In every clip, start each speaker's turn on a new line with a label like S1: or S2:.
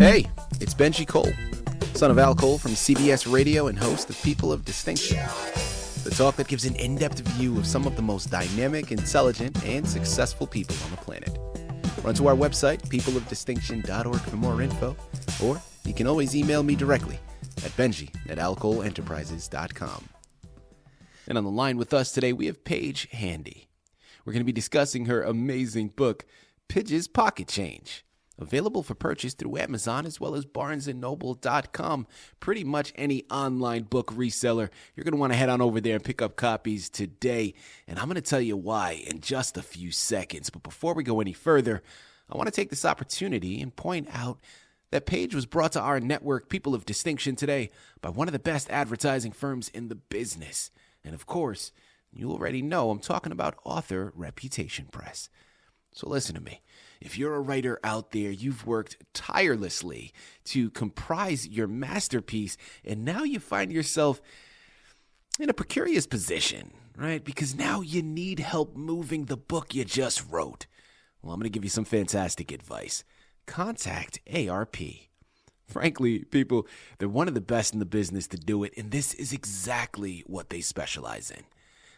S1: Hey, it's Benji Cole, son of Al Cole from CBS Radio and host of People of Distinction, the talk that gives an in-depth view of some of the most dynamic, intelligent, and successful people on the planet. Run to our website, peopleofdistinction.org for more info, or you can always email me directly at benji@alcoleenterprises.com. And on the line with us today, we have Paige Handy. We're going to be discussing her amazing book, Pidge's Pocket Change, available for purchase through Amazon as well as barnesandnoble.com. Pretty much any online book reseller. You're going to want to head on over there and pick up copies today. And I'm going to tell you why in just a few seconds. But before we go any further, I want to take this opportunity and point out that Paige was brought to our network, People of Distinction, today by one of the best advertising firms in the business. And of course, you already know I'm talking about Author Reputation Press. So listen to me. If you're a writer out there, you've worked tirelessly to comprise your masterpiece, and now you find yourself in a precarious position, right? Because now you need help moving the book you just wrote. Well, I'm going to give you some fantastic advice. Contact ARP. Frankly, people, they're one of the best in the business to do it, and this is exactly what they specialize in.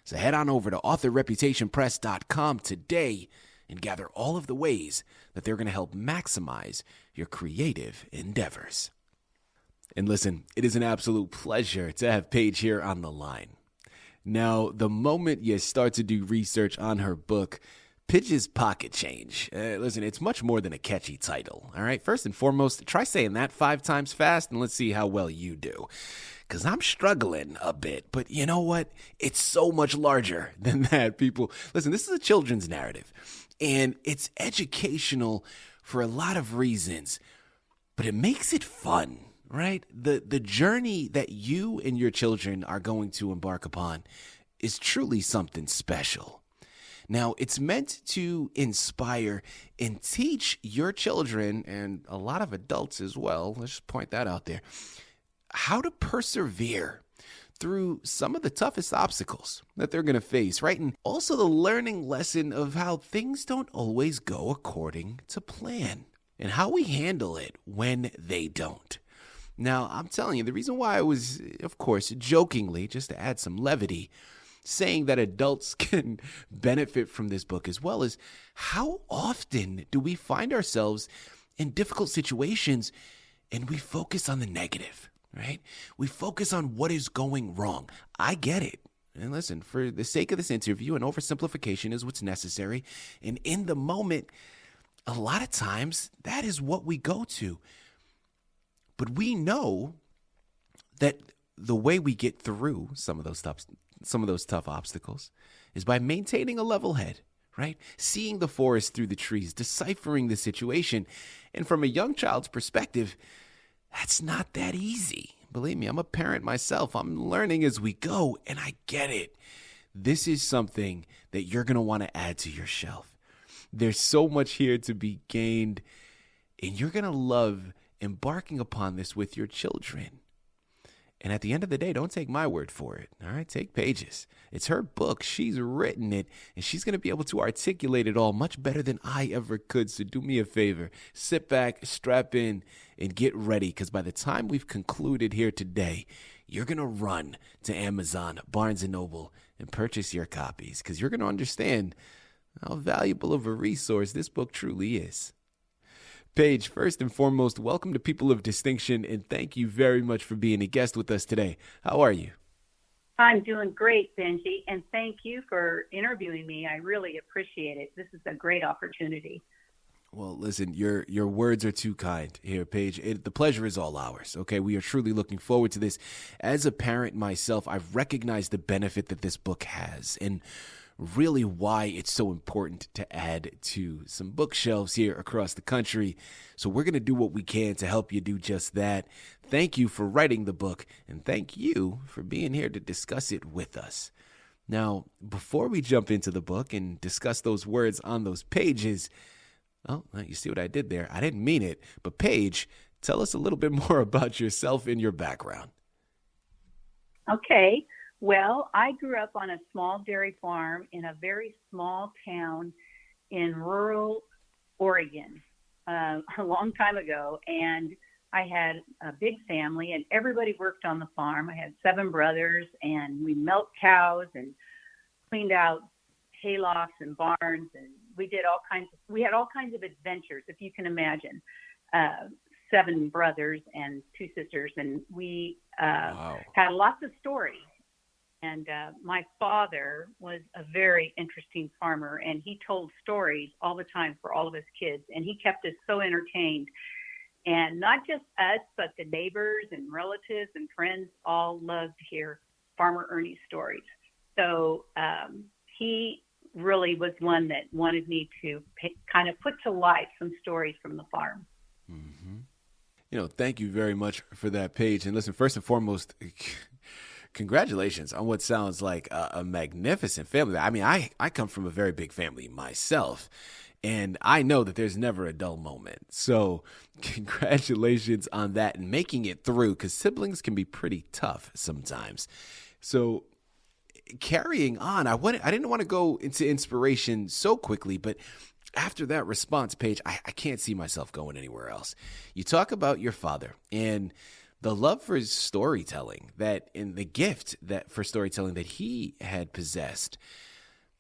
S1: So head on over to authorreputationpress.com today and gather all of the ways that they're going to help maximize your creative endeavors. And listen, it is an absolute pleasure to have Paige here on the line. Now, the moment you start to do research on her book, Pidge's Pocket Change, listen, it's much more than a catchy title, all right? First and foremost, try saying that 5 times fast, and let's see how well you do. Because I'm struggling a bit, but you know what? It's so much larger than that, people. Listen, this is a children's narrative, and it's educational for a lot of reasons, but it makes it fun, right? The journey that you and your children are going to embark upon is truly something special. Now, it's meant to inspire and teach your children, and a lot of adults as well, let's just point that out there, how to persevere through some of the toughest obstacles that they're going to face, right? And also the learning lesson of how things don't always go according to plan and how we handle it when they don't. Now, I'm telling you, the reason why I was, of course, jokingly, just to add some levity, saying that adults can benefit from this book as well as how often do we find ourselves in difficult situations and we focus on the negative, right? We focus on what is going wrong. I get it. And listen, for the sake of this interview, an oversimplification is what's necessary. And in the moment, a lot of times that is what we go to. But we know that the way we get through some of those tough obstacles is by maintaining a level head, right? Seeing the forest through the trees, deciphering the situation. And from a young child's perspective, that's not that easy. Believe me, I'm a parent myself. I'm learning as we go, and I get it. This is something that you're going to want to add to your shelf. There's so much here to be gained, and you're going to love embarking upon this with your children. And at the end of the day, don't take my word for it, all right? Take Paige's. It's her book. She's written it, and she's going to be able to articulate it all much better than I ever could. So do me a favor. Sit back, strap in, and get ready, because by the time we've concluded here today, you're going to run to Amazon, Barnes & Noble, and purchase your copies, because you're going to understand how valuable of a resource this book truly is. Paige, first and foremost, welcome to People of Distinction, and thank you very much for being a guest with us today. How are you?
S2: I'm doing great, Benji, and thank you for interviewing me. I really appreciate it. This is a great opportunity.
S1: Well, listen, your words are too kind here, Paige. The pleasure is all ours, okay? We are truly looking forward to this. As a parent myself, I've recognized the benefit that this book has, and really why it's so important to add to some bookshelves here across the country. So we're going to do what we can to help you do just that. Thank you for writing the book, and thank you for being here to discuss it with us. Now, before we jump into the book and discuss those words on those pages, oh, you see what I did there? I didn't mean it. But Paige, tell us a little bit more about yourself and your background.
S2: Okay. Well, I grew up on a small dairy farm in a very small town in rural Oregon. a long time ago, and I had a big family, and everybody worked on the farm. I had 7 brothers, and we milked cows and cleaned out haylofts and barns, and we had all kinds of adventures, if you can imagine. 7 brothers and 2 sisters, and we had lots of stories. And my father was a very interesting farmer, and he told stories all the time for all of his kids, and he kept us so entertained. And not just us, but the neighbors and relatives and friends all loved to hear Farmer Ernie's stories. So he really was one that wanted me to kind of put to life some stories from the farm.
S1: Mm-hmm. Thank you very much for that, Paige. And listen, first and foremost, congratulations on what sounds like a magnificent family. I mean, I come from a very big family myself, and I know that there's never a dull moment. So congratulations on that and making it through, because siblings can be pretty tough sometimes. So carrying on, I didn't want to go into inspiration so quickly, but after that response, Paige, I can't see myself going anywhere else. You talk about your father and the love for storytelling, and the gift for storytelling that he had possessed.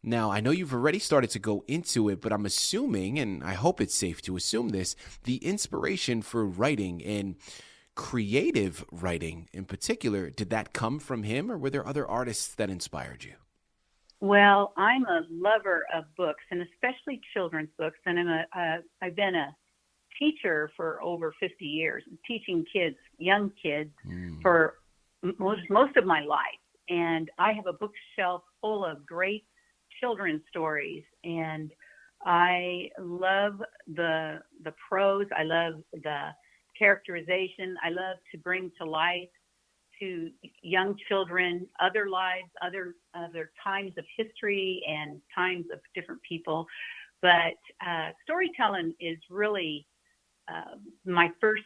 S1: Now, I know you've already started to go into it, but I'm assuming, and I hope it's safe to assume this, the inspiration for writing and creative writing in particular, did that come from him, or were there other artists that inspired you?
S2: Well, I'm a lover of books, and especially children's books, and I've been a teacher for over 50 years, teaching young kids for most of my life. And I have a bookshelf full of great children's stories, and I love the prose. I love the characterization. I love to bring to life to young children other lives, other times of history and times of different people. But storytelling is really my first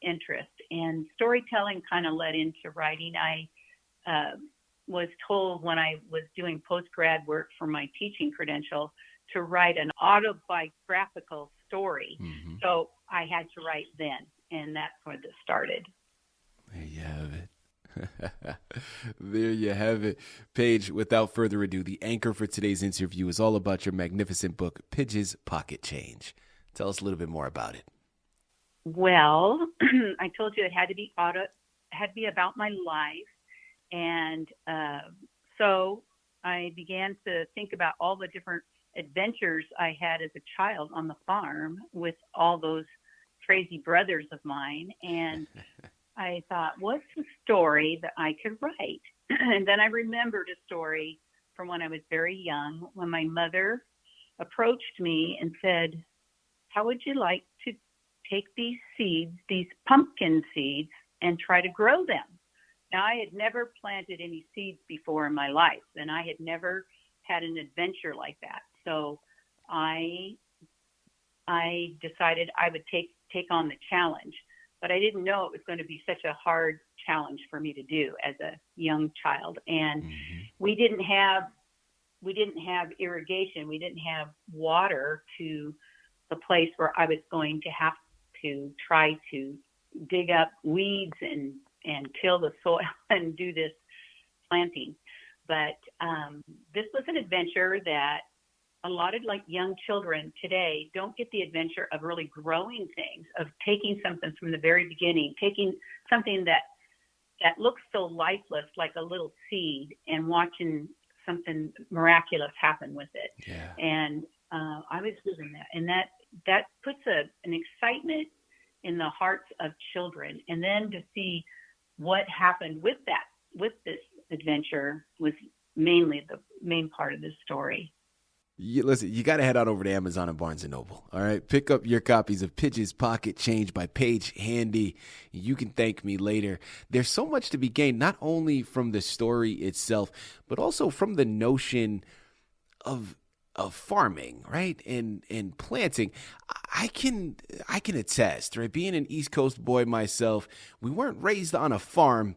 S2: interest, and storytelling kind of led into writing. I was told when I was doing post-grad work for my teaching credential to write an autobiographical story. Mm-hmm. So I had to write then, and that's where this started.
S1: There you have it. There you have it. Paige, without further ado, the anchor for today's interview is all about your magnificent book, Pidge's Pocket Change. Tell us a little bit more about it.
S2: Well, I told you it had to be about my life. And so I began to think about all the different adventures I had as a child on the farm with all those crazy brothers of mine. And I thought, what's a story that I could write? And then I remembered a story from when I was very young, when my mother approached me and said, how would you like to take these seeds, these pumpkin seeds, and try to grow them? Now, I had never planted any seeds before in my life, and I had never had an adventure like that. So I decided I would take on the challenge, but I didn't know it was going to be such a hard challenge for me to do as a young child. And we didn't have irrigation. We didn't have water to the place where I was going to have to try to dig up weeds and till the soil and do this planting. But this was an adventure that a lot of young children today don't get the adventure of really growing things, of taking something from the very beginning, taking something that looks so lifeless, like a little seed, and watching something miraculous happen with it. Yeah. And I was doing that. And that puts an excitement in the hearts of children. And then to see what happened with this adventure was mainly the main part of this story.
S1: Listen, you got to head on over to Amazon and Barnes & Noble, all right? Pick up your copies of Pidge's Pocket Change by Paige Handy. You can thank me later. There's so much to be gained, not only from the story itself, but also from the notion of farming, right? And planting. I can attest, right? Being an East Coast boy myself, we weren't raised on a farm,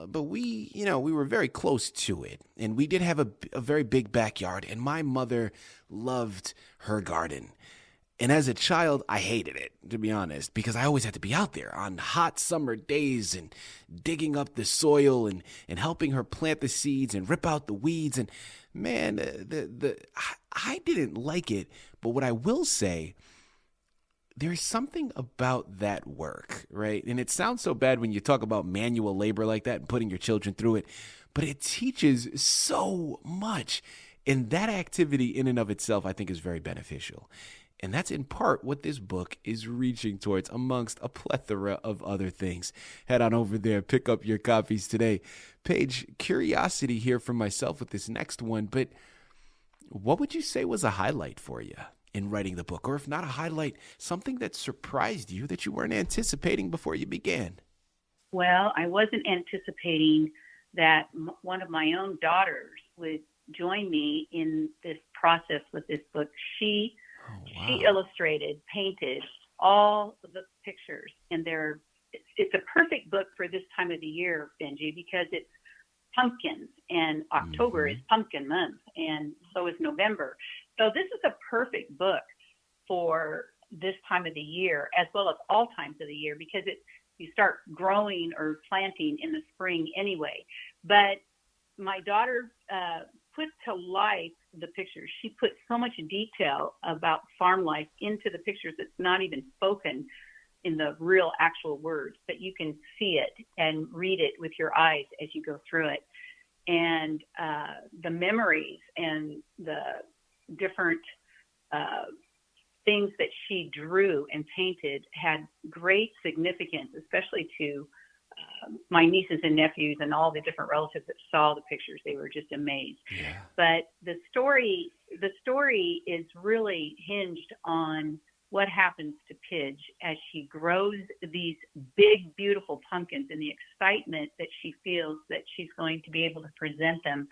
S1: but we were very close to it. And we did have a very big backyard, and my mother loved her garden. And as a child, I hated it, to be honest, because I always had to be out there on hot summer days and digging up the soil and helping her plant the seeds and rip out the weeds. And man, I didn't like it. But what I will say, there's something about that work, right? And it sounds so bad when you talk about manual labor like that and putting your children through it, but it teaches so much. And that activity in and of itself, I think, is very beneficial. And that's in part what this book is reaching towards, amongst a plethora of other things. Head on over there, pick up your copies today. Paige, curiosity here from myself with this next one, but what would you say was a highlight for you in writing the book? Or if not a highlight, something that surprised you that you weren't anticipating before you began?
S2: Well, I wasn't anticipating that one of my own daughters would join me in this process with this book. She illustrated, painted all the pictures, and it's a perfect book for this time of the year, Benji, because it's pumpkins, and October is pumpkin month, and so is November. So this is a perfect book for this time of the year, as well as all times of the year, because you start growing or planting in the spring anyway. But my daughter put to life the pictures. She put so much detail about farm life into the pictures that's not even spoken in the real actual words, but you can see it and read it with your eyes as you go through it. And the memories and the different things that she drew and painted had great significance, especially to my nieces and nephews and all the different relatives that saw the pictures. They were just amazed.
S1: Yeah.
S2: But the story is really hinged on what happens to Pidge as she grows these big, beautiful pumpkins, and the excitement that she feels that she's going to be able to present them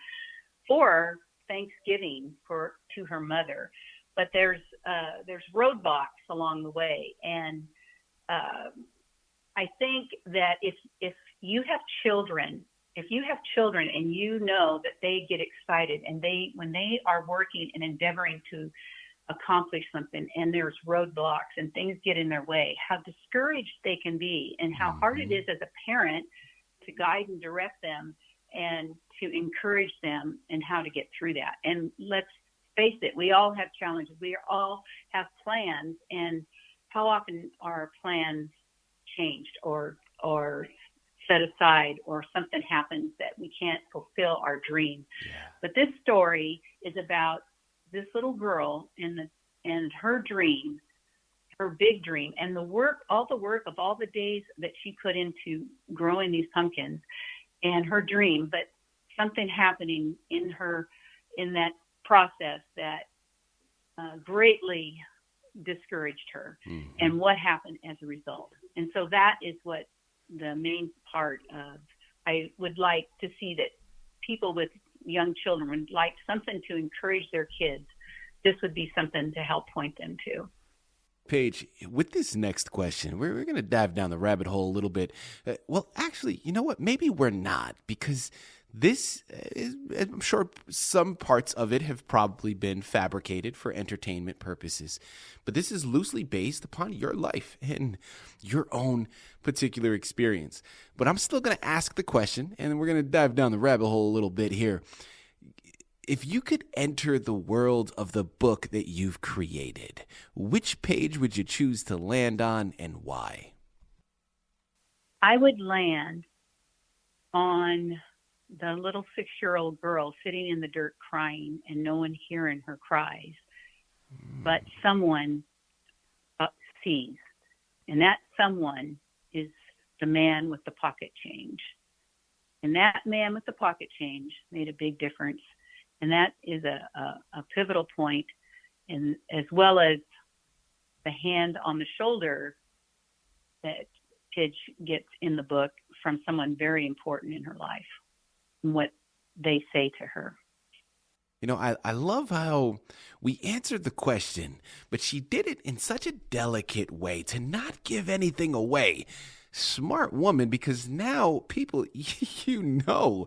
S2: for Thanksgiving to her mother. But there's roadblocks along the way, and I think that if you have children and you know that they get excited and when they are working and endeavoring to accomplish something and there's roadblocks and things get in their way, how discouraged they can be and how hard it is as a parent to guide and direct them and to encourage them and how to get through that. And let's face it, we all have challenges. We all have plans, and how often are our plans changed or set aside, or something happens that we can't fulfill our dream.
S1: Yeah.
S2: But this story is about this little girl and her dream, her big dream, and all the work of all the days that she put into growing these pumpkins and her dream, but something happening in that process that greatly discouraged her, and what happened as a result. And so that is what the main part of, I would like to see that people with young children would like something to encourage their kids. This would be something to help point them to.
S1: Paige, with this next question, we're going to dive down the rabbit hole a little bit. Well, actually, you know what? Maybe we're not, because this is, I'm sure some parts of it have probably been fabricated for entertainment purposes, but this is loosely based upon your life and your own particular experience. But I'm still going to ask the question, and we're going to dive down the rabbit hole a little bit here. If you could enter the world of the book that you've created, which page would you choose to land on, and why?
S2: I would land on the little 6-year-old girl sitting in the dirt crying and no one hearing her cries, but someone sees. And that someone is the man with the pocket change. And that man with the pocket change made a big difference. And that is a pivotal point, and as well as the hand on the shoulder that Pidge gets in the book from someone very important in her life, and what they say to her.
S1: You know, I love how we answered the question, but she did it in such a delicate way to not give anything away. Smart woman, because now people, you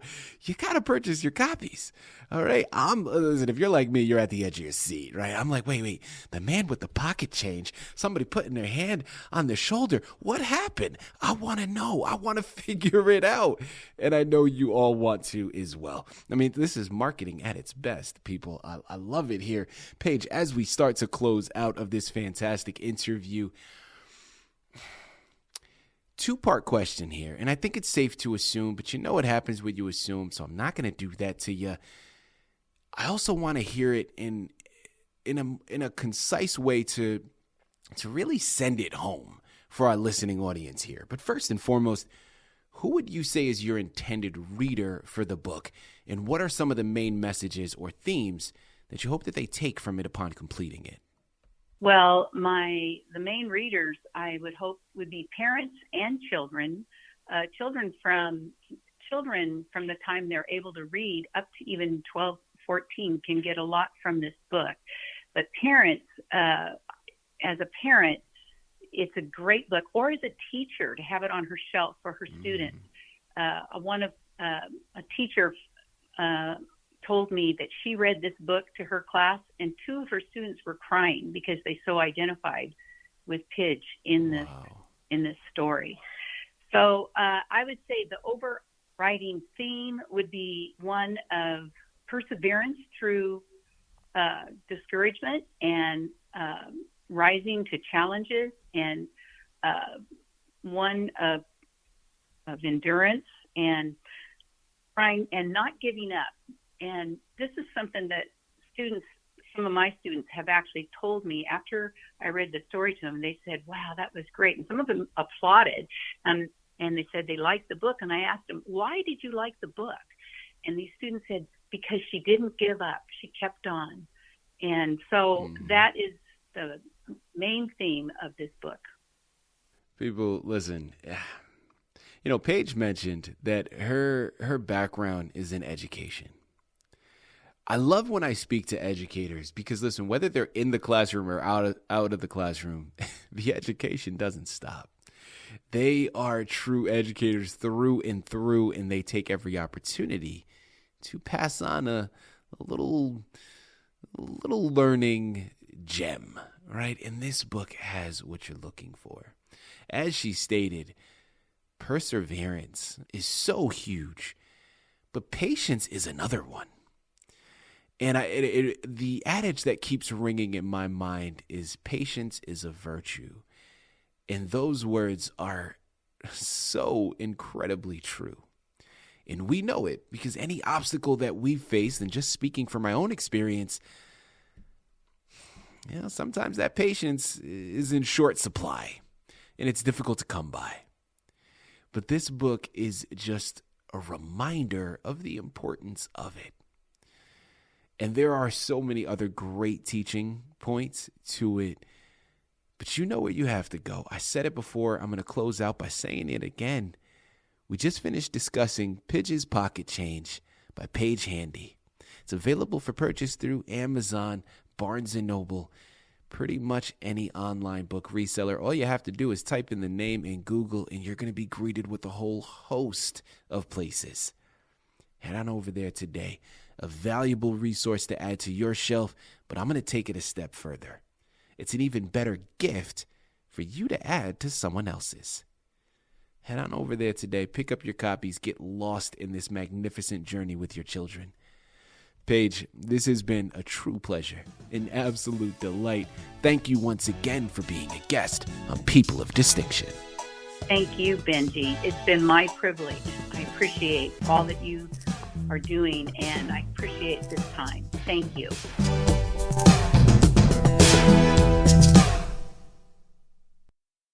S1: got to purchase your copies. All right. Listen, if you're like me, you're at the edge of your seat, right? I'm like, wait, the man with the pocket change, somebody putting their hand on their shoulder. What happened? I want to know. I want to figure it out. And I know you all want to as well. I mean, this is marketing at its best, people. I love it here. Paige, as we start to close out of this fantastic interview, two-part question here, and I think it's safe to assume, but you know what happens when you assume, so I'm not going to do that to you. I also want to hear it in a concise way to really send it home for our listening audience here. But first and foremost, who would you say is your intended reader for the book, and what are some of the main messages or themes that you hope that they take from it upon completing it?
S2: Well, the main readers I would hope would be parents and children, children from the time they're able to read up to even 12, 14 can get a lot from this book. But parents, as a parent, it's a great book, or as a teacher to have it on her shelf for her students. A teacher told me that she read this book to her class, and two of her students were crying because they so identified with Pidge in this story. So I would say the overriding theme would be one of perseverance through discouragement and rising to challenges, and one of endurance and trying and not giving up. And this is something that some of my students have actually told me after I read the story to them. They said, wow, that was great. And some of them applauded, and they said they liked the book. And I asked them, why did you like the book? And these students said, because she didn't give up. She kept on. And so that is the main theme of this book.
S1: People, listen, you know, Paige mentioned that her background is in education. I love when I speak to educators because, listen, whether they're in the classroom or out of the classroom, the education doesn't stop. They are true educators through and through, and they take every opportunity to pass on a little learning gem, right? And this book has what you're looking for. As she stated, perseverance is so huge, but patience is another one. And the adage that keeps ringing in my mind is patience is a virtue. And those words are so incredibly true. And we know it because any obstacle that we've faced, and just speaking from my own experience, you know, sometimes that patience is in short supply and it's difficult to come by. But this book is just a reminder of the importance of it. And there are so many other great teaching points to it. But you know where you have to go. I said it before. I'm going to close out by saying it again. We just finished discussing Pidge's Pocket Change by Paige Handy. It's available for purchase through Amazon, Barnes & Noble, pretty much any online book reseller. All you have to do is type in the name in Google, and you're going to be greeted with a whole host of places. Head on over there today. A valuable resource to add to your shelf, but I'm going to take it a step further. It's an even better gift for you to add to someone else's. Head on over there today, pick up your copies, get lost in this magnificent journey with your children. Paige, this has been a true pleasure, an absolute delight. Thank you once again for being a guest on People of Distinction.
S2: Thank you, Benji. It's been my privilege. I appreciate all that you are doing, and I appreciate this time. Thank you.